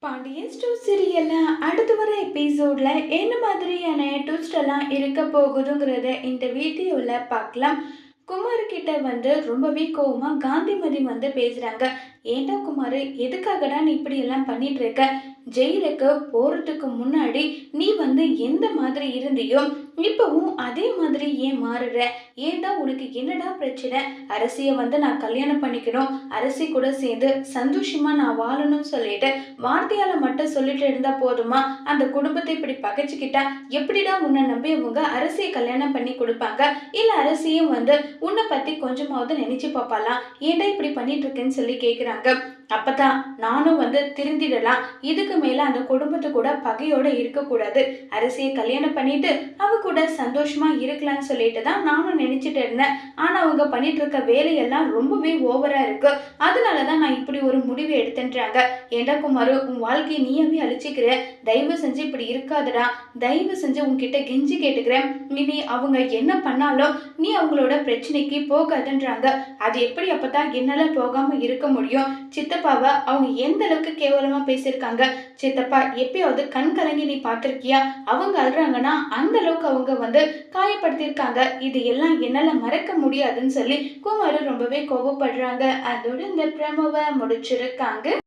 Pandian store சீரியல்ல அடுத்து வர எபிசோட்ல என்ன மாதிரியான ட்விஸ்ட் எல்லாம் இருக்க போகுதுங்கிறத இந்த வீடியோல பார்க்கலாம். குமார் கிட்ட ரொம்பவே கோவமா காந்திமதி பேசுறாங்க. ஏண்டா குமார், எதுக்காகடா நீ இப்படி எல்லாம் பண்ணிட்டு இருக்க? ஜெயிலுக்கு போறதுக்கு முன்னாடி நீ எந்த மாதிரி இருந்தியோ இப்பவும் அதே மாதிரி ஏன் மாறுற? ஏண்டா, உனக்கு என்னடா பிரச்சனை? அரசிய நான் கல்யாணம் பண்ணிக்கணும், அரசி கூட சேர்ந்து சந்தோஷமா நான் வாழணும்னு சொல்லிட்டு வார்த்தையால மட்டும் சொல்லிட்டு இருந்தா போதுமா? அந்த குடும்பத்தை இப்படி பகைச்சுக்கிட்டா எப்படிடா உன்னை நம்பி அவங்க அரசியை கல்யாணம் பண்ணி கொடுப்பாங்க? இல்ல அரசியும் உன்னை பத்தி கொஞ்சமாவது நினைச்சு பார்ப்பாலாம்? ஏன்டா இப்படி பண்ணிட்டு இருக்கேன்னு சொல்லி கேக்குறாங்க. அப்பதான் நானும் திருந்திடலாம். இதுக்கு மேல அந்த குடும்பத்து கூட பகையோட இருக்கக்கூடாது. அரசியை கல்யாணம் பண்ணிட்டு அவ கூட சந்தோஷமா இருக்கலாம்னு சொல்லிட்டு தான் நானும் நினைச்சிட்டு இருந்தேன். ஆனா அவங்க பண்ணிட்டு இருக்க வேலையெல்லாம் ரொம்பவே ஓவரா இருக்கு. அதனாலதான் நான் இப்படி ஒரு முடிவை எடுத்துன்றாங்க. ஏண்டா குமாரு, உன் வாழ்க்கையை நீயாவே அழிச்சிக்கிற. தயவு செஞ்சு இப்படி இருக்காதடா. தயவு செஞ்சு உன்கிட்ட கெஞ்சி கேட்டுக்கிறேன். இனி அவங்க என்ன பண்ணாலும் நீ அவங்களோட பிரச்சனைக்கு போகாதுன்றாங்க. அது எப்படி அப்பதான் என்னால போகாம இருக்க முடியும்? சித்தப்பாவை அவங்க எந்த அளவுக்கு கேவலமா பேசியிருக்காங்க. சித்தப்பா எப்பயாவது கண் கலங்கி நீ பார்த்திருக்கியா? அவங்க அழுறாங்கன்னா அந்த அளவுக்கு அவங்க காயப்படுத்தியிருக்காங்க. இது எல்லாம் என்னால மறக்க முடியாதுன்னு சொல்லி குமார் ரொம்பவே கோபப்படுறாங்க. அதோட இந்த பிரமோவை முடிச்சிருக்காங்க.